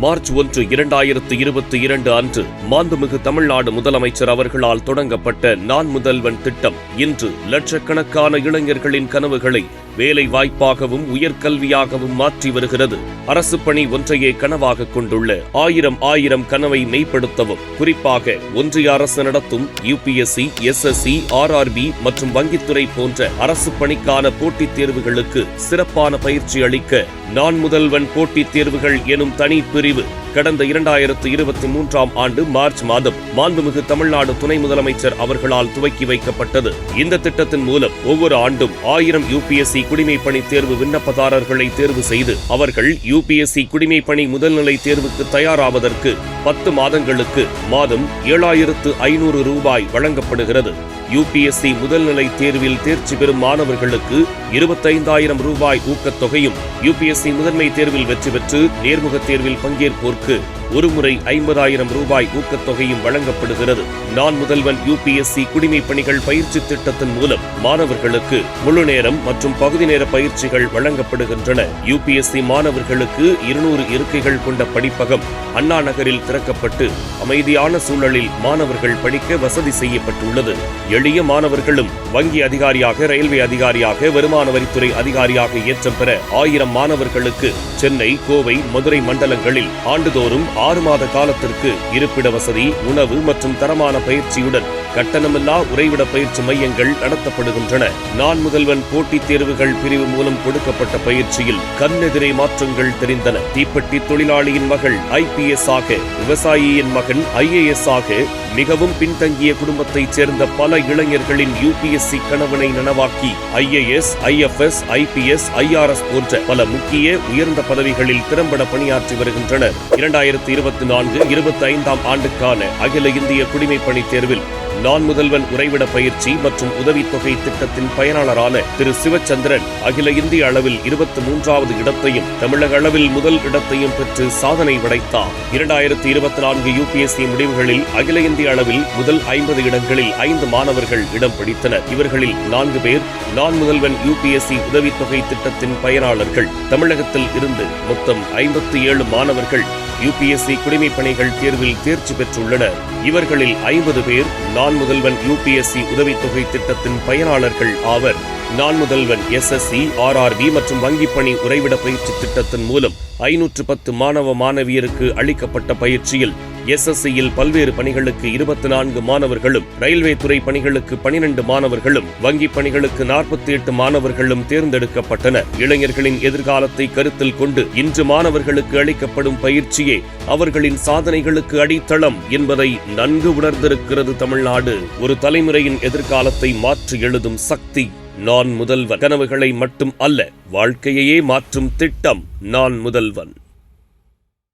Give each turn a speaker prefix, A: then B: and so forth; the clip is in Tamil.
A: மார்ச் 1, 2022 அன்று மாண்புமிகு தமிழ்நாடு முதலமைச்சர் அவர்களால் தொடங்கப்பட்ட நான் முதல்வன் திட்டம் இன்று லட்சக்கணக்கான இளைஞர்களின் கனவுகளை வேலை வாய்ப்பாகவும் உயர்கல்வியாகவும் மாற்றி வருகிறது. அரசு பணி ஒன்றையே கனவாக கொண்டுள்ள ஆயிரம் கனவை மெய்ப்படுத்தவும், குறிப்பாக ஒன்றிய அரசு நடத்தும் UPSC, SSC, RRB மற்றும் வங்கித்துறை போன்ற அரசு பணிக்கான போட்டித் தேர்வுகளுக்கு சிறப்பான பயிற்சி அளிக்க நான் முதல்வன் போட்டித் தேர்வுகள் எனும் தனி பிரிவு கடந்த 2023ஆம் ஆண்டு மார்ச் மாதம் மாண்புமிகு தமிழ்நாடு துணை முதலமைச்சர் அவர்களால் துவக்கி வைக்கப்பட்டது. இந்த திட்டத்தின் மூலம் ஒவ்வொரு ஆண்டும் 1000 UPSC குடிமைப்பணி தேர்வு விண்ணப்பதாரர்களை தேர்வு செய்து அவர்கள் UPSC குடிமைப்பணி முதல்நிலை தேர்வுக்கு தயாராவதற்கு 10 மாதங்களுக்கு மாதம் 7500 ரூபாய் வழங்கப்படுகிறது. UPSC முதல்நிலை தேர்வில் தேர்ச்சி பெறும் மாணவர்களுக்கு 25,000 ரூபாய் ஊக்கத்தொகையும், UPSC முதன்மை தேர்வில் வெற்றி பெற்று நேர்முக தேர்வில் பங்கேற்போருக்கு ஒருமுறை 50,000 ரூபாய் ஊக்கத்தொகையும் வழங்கப்படுகிறது. நான் முதல்வன் UPSC குடிமைப் பணிகள் பயிற்சி திட்டத்தின் மூலம் மாணவர்களுக்கு முழு நேரம் மற்றும் பகுதி நேர பயிற்சிகள் வழங்கப்படுகின்றன. UPSC மாணவர்களுக்கு 200 இருக்கைகள் கொண்ட படிப்பகம் அண்ணா நகரில் திறக்கப்பட்டு அமைதியான சூழலில் மாணவர்கள் படிக்க வசதி செய்யப்பட்டுள்ளது. எளிய மாணவர்களும் வங்கி அதிகாரியாக, ரயில்வே அதிகாரியாக, வருமான வரித்துறை அதிகாரியாக ஏற்றம் பெற 1000 மாணவர்களுக்கு சென்னை, கோவை, மதுரை மண்டலங்களில் ஆண்டுதோறும் 6 மாத காலத்திற்கு இருப்பிட வசதி, உணவு மற்றும் தரமான பயிற்சியுடன் கட்டணமில்லா உறைவிட பயிற்சி மையங்கள் நடத்தப்படுகின்றன. நான் முதல்வன் போட்டித் தேர்வுகள் பிரிவு மூலம் கொடுக்கப்பட்ட பயிற்சியில் கண்ணெதிரே மாற்றங்கள் தெரிந்தன. தீப்பெட்டி தொழிலாளியின் மகள் IPS ஆக, விவசாயியின் மகன் IAS ஆக, மிகவும் பின்தங்கிய குடும்பத்தைச் சேர்ந்த பல இளைஞர்களின் UPSC கனவினை நனவாக்கி IAS, IFS, IPS, IRS போன்ற பல முக்கிய உயர்ந்த பதவிகளில் திறம்பட பணியாற்றி வருகின்றனர். 2024-25ஆம் ஆண்டுக்கான அகில இந்திய குடிமைப்பணி தேர்வில் நான் முதல்வன் உறைவிட பயிற்சி மற்றும் உதவித்தொகை திட்டத்தின் பயனாளரான திரு சிவச்சந்திரன் அகில இந்திய அளவில் 23வது இடத்தையும் தமிழக அளவில் முதல் இடத்தையும் பெற்று சாதனை படைத்தார். 2024 UPSC முடிவுகளில் அகில இந்திய அளவில் முதல் 50 இடங்களில் 5 மாணவர்கள் இடம் பிடித்தனர். இவர்களில் 4 பேர் நான் முதல்வன் UPSC உதவித்தொகை திட்டத்தின் பயனாளர்கள். தமிழகத்தில் இருந்து மொத்தம் 57 மாணவர்கள் UPSC குடிமைப் பணிகள் தேர்வில் தேர்ச்சி பெற்றுள்ளனர். இவர்களில் 50 பேர் நான் முதல்வன் UPSC உதவித்தொகை திட்டத்தின் பயனாளர்கள் ஆவர். நான் முதல்வன் SSC, RRB மற்றும் வங்கிப்பணி உறைவிட பயிற்சி திட்டத்தின் மூலம் 510 மாணவ மாணவியருக்கு அளிக்கப்பட்ட பயிற்சியில் SSCயில் பல்வேறு பணிகளுக்கு 24 மாணவர்களும், ரயில்வே துறை பணிகளுக்கு 12 மாணவர்களும், வங்கி பணிகளுக்கு 48 மாணவர்களும் தேர்ந்தெடுக்கப்பட்டனர். இளைஞர்களின் எதிர்காலத்தை கருத்தில் கொண்டு இன்று மாணவர்களுக்கு அளிக்கப்படும் பயிற்சியே அவர்களின் சாதனைகளுக்கு அடித்தளம் என்பதை நன்கு உணர்ந்திருக்கிறது தமிழ்நாடு. ஒரு தலைமுறையின் எதிர்காலத்தை மாற்றி எழுதும் சக்தி நான் முதல்வன். கனவுகளை மட்டும் அல்ல, வாழ்க்கையையே மாற்றும் திட்டம் நான் முதல்வன்.